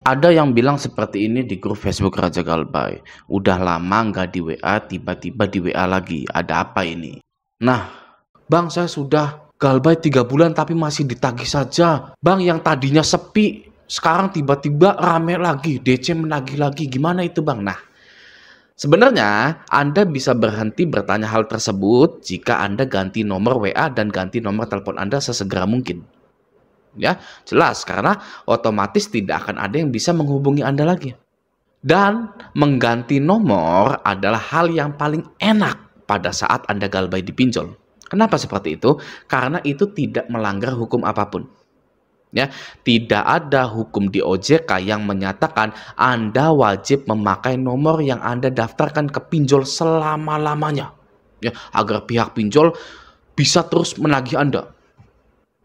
Ada yang bilang seperti ini di grup Facebook Raja Galbay. Udah lama nggak di WA, tiba-tiba di WA lagi. Ada apa ini? Nah, Bang, saya sudah Galbay 3 bulan tapi masih ditagih saja. Bang, yang tadinya sepi, sekarang tiba-tiba rame lagi, DC menagih lagi. Gimana itu, Bang? Nah, sebenarnya Anda bisa berhenti bertanya hal tersebut jika Anda ganti nomor WA dan ganti nomor telepon Anda sesegera mungkin. Ya, jelas karena otomatis tidak akan ada yang bisa menghubungi Anda lagi. Dan mengganti nomor adalah hal yang paling enak pada saat Anda Galbay dipinjol. Kenapa seperti itu? Karena itu tidak melanggar hukum apapun. Ya, tidak ada hukum di OJK yang menyatakan Anda wajib memakai nomor yang Anda daftarkan ke pinjol selama-lamanya. Ya, agar pihak pinjol bisa terus menagih Anda.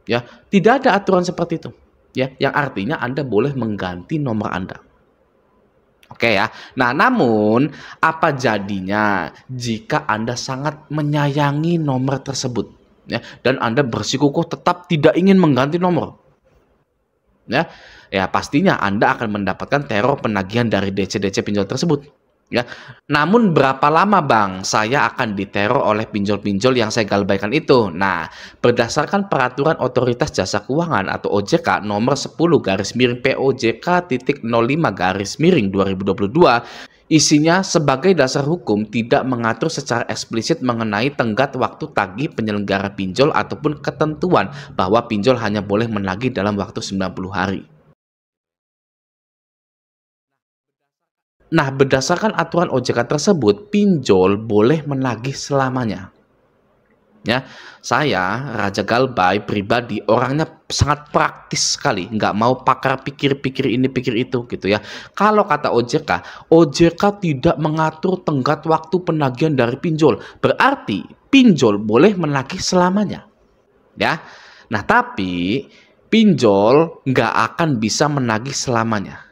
Ya, tidak ada aturan seperti itu. Ya, yang artinya Anda boleh mengganti nomor Anda. Oke ya. Nah, namun apa jadinya jika Anda sangat menyayangi nomor tersebut, ya, dan Anda bersikukuh tetap tidak ingin mengganti nomor? Ya, ya pastinya Anda akan mendapatkan teror penagihan dari DC-DC pinjol tersebut. Ya, namun berapa lama Bang saya akan diteror oleh pinjol-pinjol yang saya galbaikan itu? Nah, berdasarkan peraturan Otoritas Jasa Keuangan atau OJK nomor 10/POJK.05/2022, isinya sebagai dasar hukum tidak mengatur secara eksplisit mengenai tenggat waktu tagih penyelenggara pinjol ataupun ketentuan bahwa pinjol hanya boleh menagih dalam waktu 90 hari. Nah, berdasarkan aturan OJK tersebut, pinjol boleh menagih selamanya. Ya, saya Raja Galbay pribadi orangnya sangat praktis sekali, nggak mau pakar pikir-pikir ini pikir itu gitu ya. Kalau kata OJK, OJK tidak mengatur tenggat waktu penagihan dari pinjol, berarti pinjol boleh menagih selamanya. Ya, nah tapi pinjol nggak akan bisa menagih selamanya.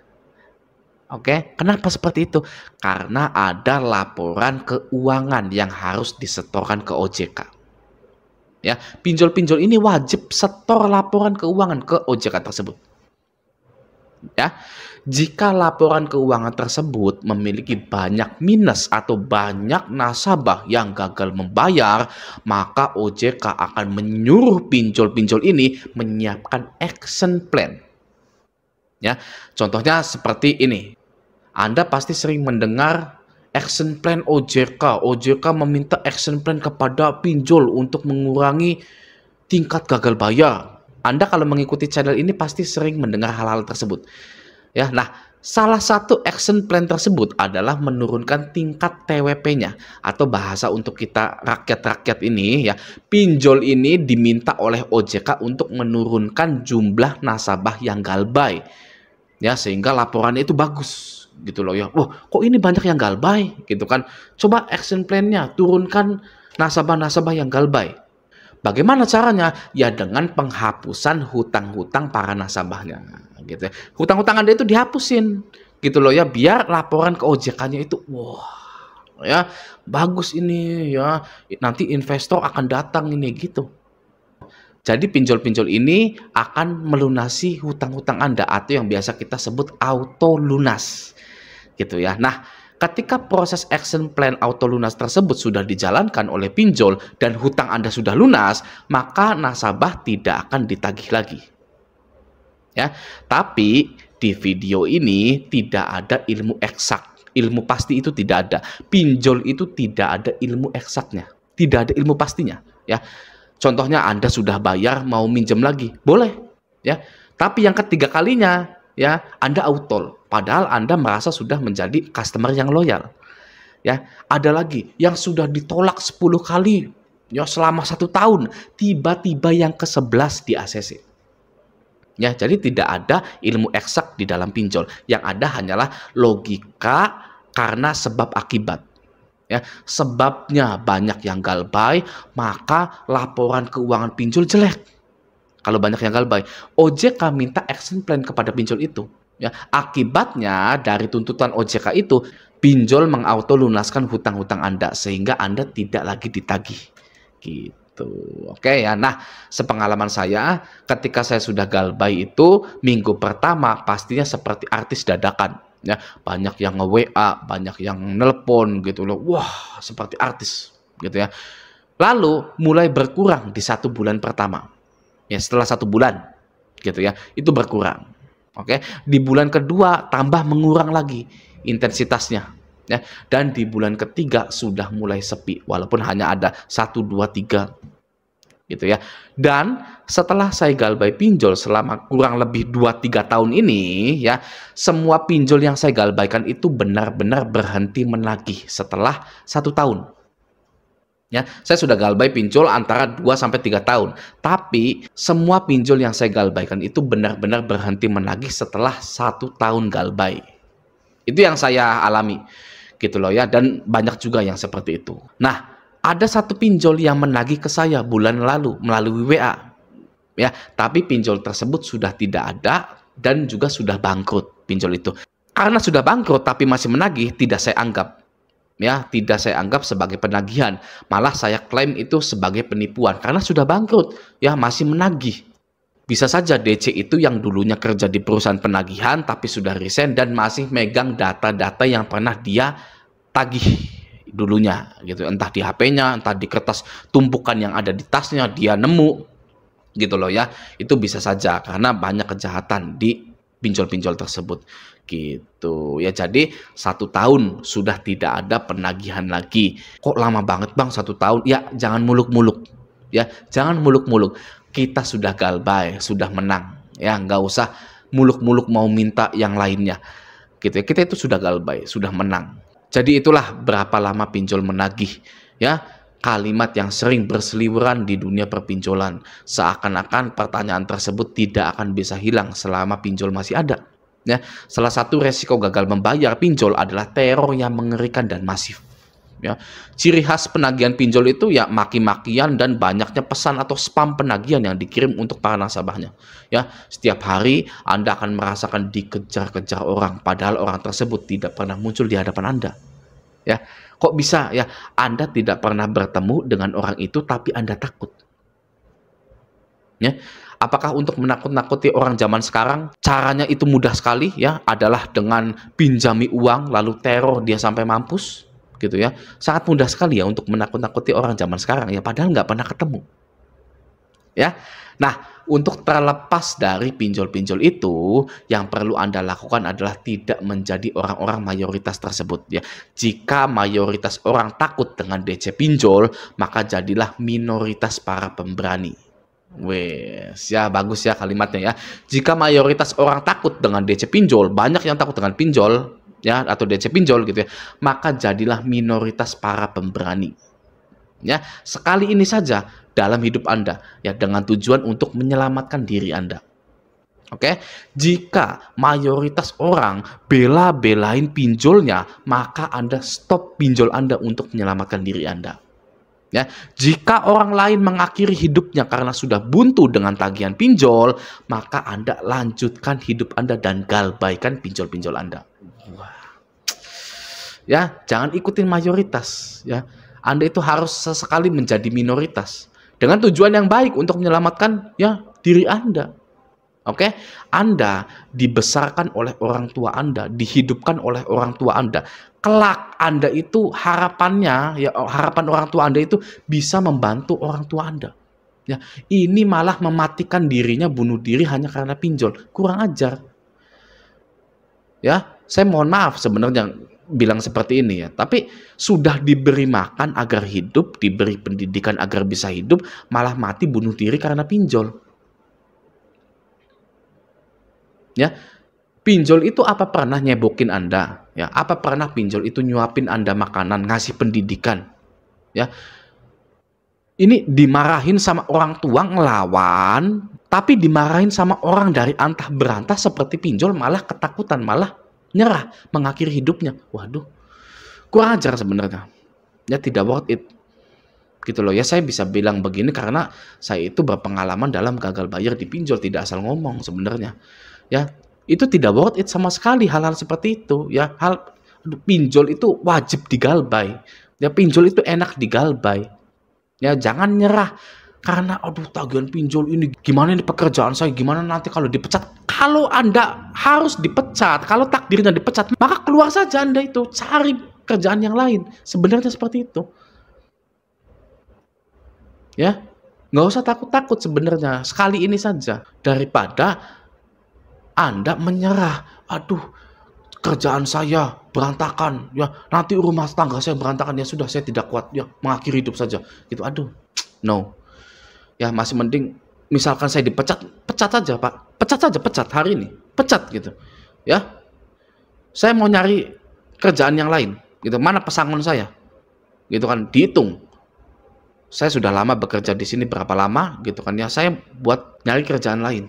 Oke, kenapa seperti itu? Karena ada laporan keuangan yang harus disetorkan ke OJK. Ya, pinjol-pinjol ini wajib setor laporan keuangan ke OJK tersebut. Ya, jika laporan keuangan tersebut memiliki banyak minus atau banyak nasabah yang gagal membayar, maka OJK akan menyuruh pinjol-pinjol ini menyiapkan action plan. Ya, contohnya seperti ini. Anda pasti sering mendengar action plan OJK. OJK meminta action plan kepada pinjol untuk mengurangi tingkat gagal bayar. Anda kalau mengikuti channel ini pasti sering mendengar hal-hal tersebut. Ya, nah, salah satu action plan tersebut adalah menurunkan tingkat TWP-nya atau bahasa untuk kita rakyat-rakyat ini ya. Pinjol ini diminta oleh OJK untuk menurunkan jumlah nasabah yang galbay. Ya, sehingga laporannya itu bagus gitu loh ya. Wah, kok ini banyak yang galbay gitu kan. Coba action plan-nya turunkan nasabah-nasabah yang galbay. Bagaimana caranya? Ya dengan penghapusan hutang-hutang para nasabahnya gitu ya. Hutang-hutang Anda itu dihapusin gitu loh ya, biar laporan ke OJK-nya itu wah ya, bagus ini ya. Nanti investor akan datang ini gitu. Jadi pinjol-pinjol ini akan melunasi hutang-hutang Anda atau yang biasa kita sebut auto lunas. Gitu ya. Nah, ketika proses action plan auto lunas tersebut sudah dijalankan oleh pinjol dan hutang Anda sudah lunas, maka nasabah tidak akan ditagih lagi. Ya. Tapi di video ini tidak ada ilmu eksak. Ilmu pasti itu tidak ada. Pinjol itu tidak ada ilmu eksaknya. Tidak ada ilmu pastinya, ya. Contohnya Anda sudah bayar mau minjem lagi, boleh ya. Tapi yang ketiga kalinya ya Anda autol, padahal Anda merasa sudah menjadi customer yang loyal. Ya, ada lagi yang sudah ditolak 10 kali ya selama 1 tahun, tiba-tiba yang ke-11 di ACC. Ya, jadi tidak ada ilmu eksak di dalam pinjol. Yang ada hanyalah logika karena sebab akibat. Ya, sebabnya banyak yang galbay, maka laporan keuangan pinjol jelek. Kalau banyak yang galbay, OJK minta action plan kepada pinjol itu. Ya, akibatnya dari tuntutan OJK itu, pinjol mengauto lunaskan hutang-hutang Anda sehingga Anda tidak lagi ditagih. Gitu. gitu. Oke ya. Nah, sepengalaman saya ketika saya sudah galbay itu minggu pertama pastinya seperti artis dadakan ya. Banyak yang nge-WA, banyak yang nelpon gitu loh. Wah, seperti artis gitu ya. Lalu mulai berkurang di 1 bulan pertama. Ya, setelah 1 bulan gitu ya, itu berkurang. Oke, di bulan kedua tambah mengurang lagi intensitasnya. Ya, dan di bulan ketiga sudah mulai sepi, walaupun hanya ada 1, 2, 3 gitu ya. Dan setelah saya galbay pinjol selama kurang lebih 2, 3 tahun ini ya, semua pinjol yang saya galbaykan itu benar-benar berhenti menagih setelah 1 tahun. Ya, saya sudah galbay pinjol antara 2 sampai 3 tahun. Tapi semua pinjol yang saya galbaykan itu benar-benar berhenti menagih setelah 1 tahun galbay. Itu yang saya alami gitu loh ya, dan banyak juga yang seperti itu. Nah, ada satu pinjol yang menagih ke saya bulan lalu melalui WA. Ya, tapi pinjol tersebut sudah tidak ada dan juga sudah bangkrut pinjol itu. Karena sudah bangkrut tapi masih menagih, tidak saya anggap. Ya, tidak saya anggap sebagai penagihan, malah saya klaim itu sebagai penipuan karena sudah bangkrut, ya masih menagih. Bisa saja DC itu yang dulunya kerja di perusahaan penagihan tapi sudah resign dan masih megang data-data yang pernah dia tagih dulunya gitu, entah di HP-nya, entah di kertas tumpukan yang ada di tasnya dia nemu gitu loh ya. Itu bisa saja karena banyak kejahatan di pinjol-pinjol tersebut gitu ya. Jadi 1 tahun sudah tidak ada penagihan lagi. Kok lama banget bang 1 tahun? Ya jangan muluk-muluk ya, jangan muluk-muluk. Kita sudah galbay, sudah menang ya, nggak usah muluk-muluk mau minta yang lainnya gitu ya. Kita itu sudah galbay, sudah menang. Jadi itulah berapa lama pinjol menagih ya. Kalimat yang sering berseliweran di dunia perpinjolan, seakan-akan pertanyaan tersebut tidak akan bisa hilang selama pinjol masih ada. Ya, salah satu resiko gagal membayar pinjol adalah teror yang mengerikan dan masif. Ya, ciri khas penagihan pinjol itu ya maki-makian dan banyaknya pesan atau spam penagihan yang dikirim untuk para nasabahnya. Ya, setiap hari Anda akan merasakan dikejar-kejar orang, padahal orang tersebut tidak pernah muncul di hadapan Anda. Ya, kok bisa ya Anda tidak pernah bertemu dengan orang itu tapi Anda takut? Ya, apakah untuk menakut-nakuti orang zaman sekarang caranya itu mudah sekali ya, adalah dengan pinjami uang lalu teror dia sampai mampus gitu ya? Sangat mudah sekali ya untuk menakut-nakuti orang zaman sekarang ya, padahal nggak pernah ketemu. Ya, nah untuk terlepas dari pinjol-pinjol itu, yang perlu Anda lakukan adalah tidak menjadi orang-orang mayoritas tersebut ya. Jika mayoritas orang takut dengan DC pinjol, maka jadilah minoritas para pemberani. Wes, ya bagus ya kalimatnya ya. Jika mayoritas orang takut dengan DC pinjol, banyak yang takut dengan pinjol ya atau DC pinjol gitu ya, maka jadilah minoritas para pemberani. Ya, sekali ini saja dalam hidup Anda ya, dengan tujuan untuk menyelamatkan diri Anda. Oke, jika mayoritas orang bela-belain pinjolnya, maka Anda stop pinjol Anda untuk menyelamatkan diri Anda. Ya, jika orang lain mengakhiri hidupnya karena sudah buntu dengan tagihan pinjol, maka Anda lanjutkan hidup Anda dan galbaikan pinjol-pinjol Anda. Wah. Ya, jangan ikutin mayoritas ya. Anda itu harus sesekali menjadi minoritas dengan tujuan yang baik untuk menyelamatkan ya diri Anda. Oke, Anda dibesarkan oleh orang tua Anda, dihidupkan oleh orang tua Anda. Kelak Anda itu harapannya ya, harapan orang tua Anda itu bisa membantu orang tua Anda. Ya, ini malah mematikan dirinya, bunuh diri hanya karena pinjol. Kurang ajar. Ya, saya mohon maaf sebenarnya bilang seperti ini ya, tapi sudah diberi makan agar hidup, diberi pendidikan agar bisa hidup, malah mati bunuh diri karena pinjol. Ya, pinjol itu apa pernah nyebokin Anda? Ya, apa pernah pinjol itu nyuapin Anda makanan, ngasih pendidikan? Ya, ini dimarahin sama orang tua ngelawan, tapi dimarahin sama orang dari antah berantah seperti pinjol malah ketakutan, malah nyerah, mengakhiri hidupnya. Waduh, kurang ajar sebenarnya. Ya tidak worth it. Gitu loh ya, saya bisa bilang begini karena saya itu berpengalaman dalam gagal bayar di pinjol, tidak asal ngomong sebenarnya. Ya, itu tidak worth it sama sekali hal-hal seperti itu. Ya, pinjol itu wajib digalbay. Ya, pinjol itu enak digalbay. Ya, jangan nyerah karena aduh tagihan pinjol ini gimana ini pekerjaan saya, gimana nanti kalau dipecat. Kalau Anda harus dipecat, kalau takdirnya dipecat, maka keluar saja Anda itu, cari kerjaan yang lain. Sebenarnya seperti itu. Ya, nggak usah takut-takut sebenarnya. Sekali ini saja daripada Anda menyerah. Aduh, kerjaan saya berantakan, ya nanti rumah tangga saya berantakan, ya sudah saya tidak kuat, ya mengakhiri hidup saja. Gitu, aduh, no. Ya masih mending misalkan saya dipecat, pecat saja Pak, pecat saja, pecat hari ini, pecat gitu. Ya, saya mau nyari kerjaan yang lain, gitu. Mana pesangon saya, gitu kan? Dihitung. Saya sudah lama bekerja di sini berapa lama, gitu kan ya? Saya buat nyari kerjaan lain.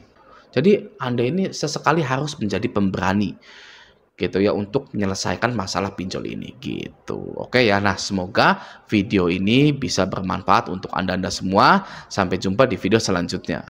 Jadi Anda ini sesekali harus menjadi pemberani, gitu ya, untuk menyelesaikan masalah pinjol ini gitu. Oke ya, nah semoga video ini bisa bermanfaat untuk Anda-Anda semua. Sampai jumpa di video selanjutnya.